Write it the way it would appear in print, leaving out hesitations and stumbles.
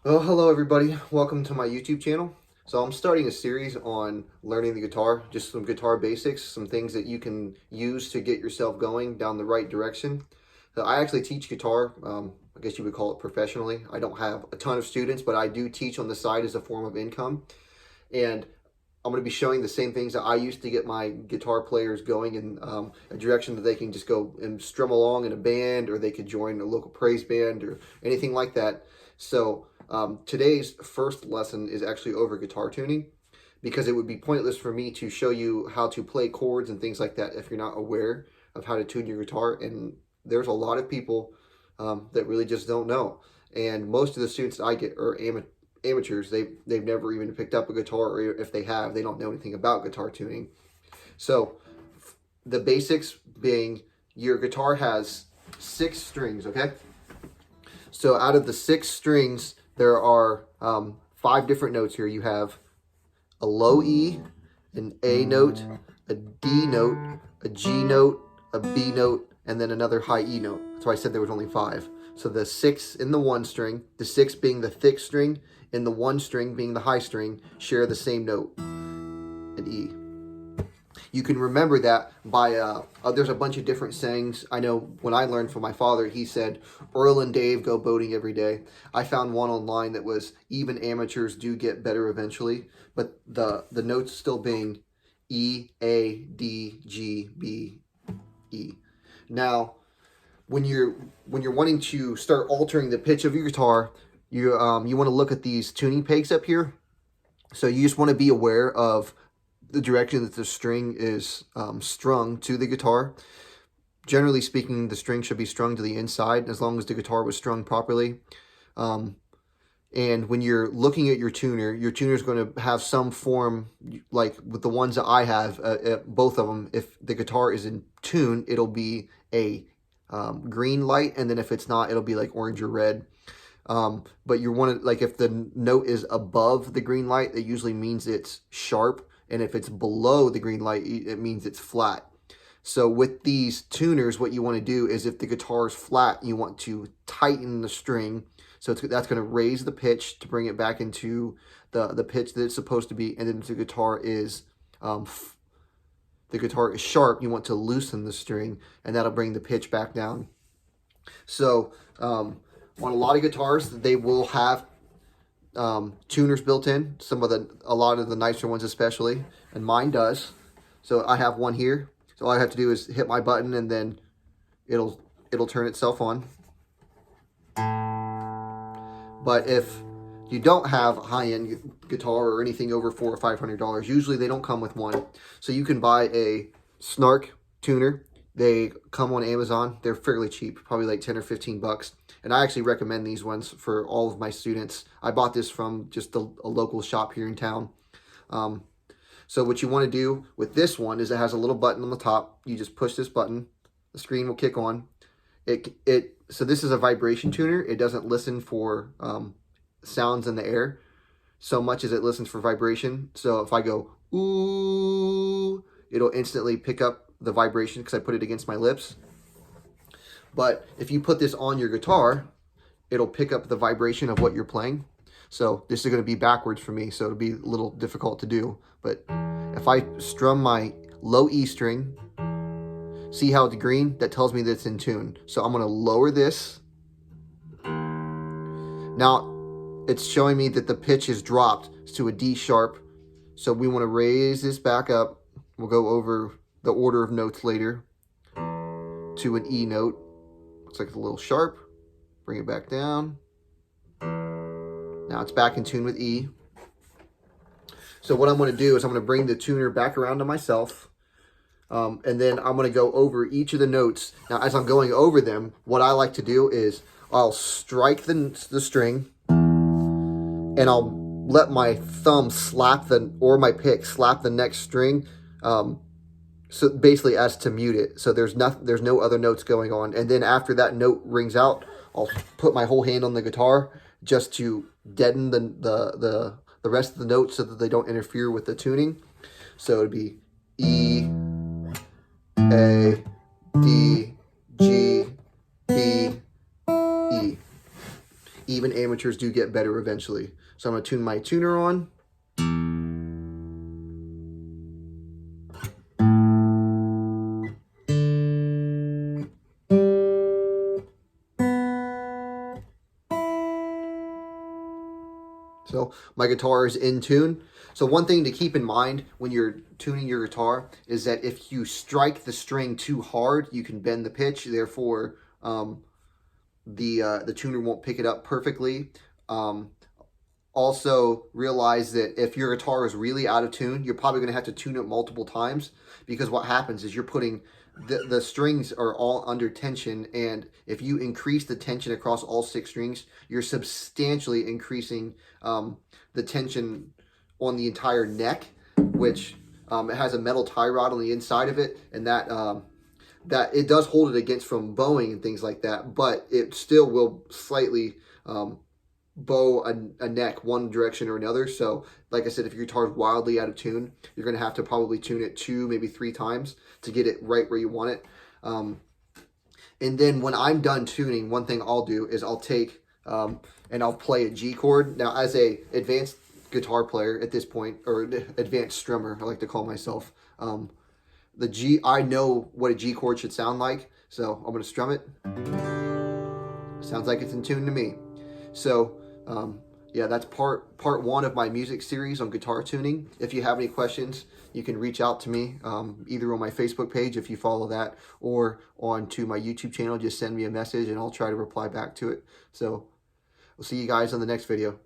Well, hello everybody. Welcome to my YouTube channel. So I'm starting a series on learning the guitar, just some guitar basics, some things that you can use to get yourself going down the right direction. So I actually teach guitar, I guess you would call it professionally. I don't have a ton of students, but I do teach on the side as a form of income. And I'm going to be showing the same things that I used to get my guitar players going in a direction that they can just go and strum along in a band, or they could join a local praise band or anything like that. So today's first lesson is actually over guitar tuning, because it would be pointless for me to show you how to play chords and things like that if you're not aware of how to tune your guitar. And there's a lot of people that really just don't know. And most of the students I get are amateurs. They've never even picked up a guitar, or if they have, they don't know anything about guitar tuning. So the basics being, your guitar has 6 strings, okay? So out of the 6 strings, there are 5 different notes here. You have a low E, an A note, a D note, a G note, a B note, and then another high E note. That's why I said there was only 5. So the 6 in the 1 string, the 6 being the thick string, and the 1 string being the high string, share the same note, an E. You can remember that by, there's a bunch of different sayings. I know when I learned from my father, he said, Earl and Dave go boating every day. I found one online that was, even amateurs do get better eventually, but the notes still being E, A, D, G, B, E. Now, when you're wanting to start altering the pitch of your guitar, you want to look at these tuning pegs up here. So you just want to be aware of the direction that the string is strung to the guitar. Generally speaking, the string should be strung to the inside, as long as the guitar was strung properly. And when you're looking at your tuner is going to have some form, like with the ones that I have, both of them, if the guitar is in tune, it'll be a green light, and then if it's not, it'll be like orange or red. But you want to, like, if the note is above the green light, it usually means it's sharp, and if it's below the green light, it means it's flat. So with these tuners, what you want to do is, if the guitar is flat, you want to tighten the string. So that's going to raise the pitch to bring it back into the pitch that it's supposed to be. And then if the guitar is sharp, you want to loosen the string, and that'll bring the pitch back down. So on a lot of guitars, they will have tuners built in. A lot of the nicer ones especially, and mine does. So I have one here. So all I have to do is hit my button, and then it'll turn itself on. But if you don't have a high-end guitar or anything over $400 or $500, usually they don't come with one. So you can buy a Snark tuner. They come on Amazon. They're fairly cheap, probably like 10 or 15 bucks. And I actually recommend these ones for all of my students. I bought this from just a local shop here in town. So what you want to do with this one is, it has a little button on the top. You just push this button, the screen will kick on. So this is a vibration tuner. It doesn't listen for sounds in the air so much as it listens for vibration. So if I go ooh, it'll instantly pick up the vibration because I put it against my lips. But if you put this on your guitar, it'll pick up the vibration of what you're playing. So this is going to be backwards for me, so it'll be a little difficult to do. But if I strum my low E string, see how it's green? That tells me that it's in tune. So I'm going to lower this. Now it's showing me that the pitch is dropped to a D sharp. So we want to raise this back up. We'll go over the order of notes later, to an E note. Looks like it's a little sharp. Bring it back down. Now it's back in tune with E. So what I'm going to do is, I'm going to bring the tuner back around to myself. And then I'm going to go over each of the notes. Now, as I'm going over them, what I like to do is, I'll strike the string, and I'll let my thumb slap or my pick slap the next string. So basically as to mute it. So there's no other notes going on. And then after that note rings out, I'll put my whole hand on the guitar just to deaden the rest of the notes so that they don't interfere with the tuning. So it'd be E, A, D, G, B, E. even amateurs do get better eventually. So I'm going to tune my tuner on. So my guitar is in tune. So one thing to keep in mind when you're tuning your guitar is that if you strike the string too hard, you can bend the pitch. Therefore, the tuner won't pick it up perfectly. Also realize that if your guitar is really out of tune, you're probably going to have to tune it multiple times, because what happens is you're putting the strings are all under tension, and if you increase the tension across all 6 strings, you're substantially increasing the tension on the entire neck, which it has a metal tie rod on the inside of it, and that it does hold it against from bowing and things like that, but it still will slightly bow a neck one direction or another. So like I said, if your guitar is wildly out of tune, you're going to have to probably tune it 2, maybe 3 times to get it right where you want it. And then when I'm done tuning, one thing I'll do is I'll take and I'll play a G chord. Now, as a advanced guitar player at this point, or advanced strummer, I like to call myself, I know what a G chord should sound like, so I'm going to strum it. Sounds like it's in tune to me. So yeah, that's part 1 of my music series on guitar tuning. If you have any questions, you can reach out to me either on my Facebook page, if you follow that, or onto my YouTube channel. Just send me a message and I'll try to reply back to it. So we'll see you guys on the next video.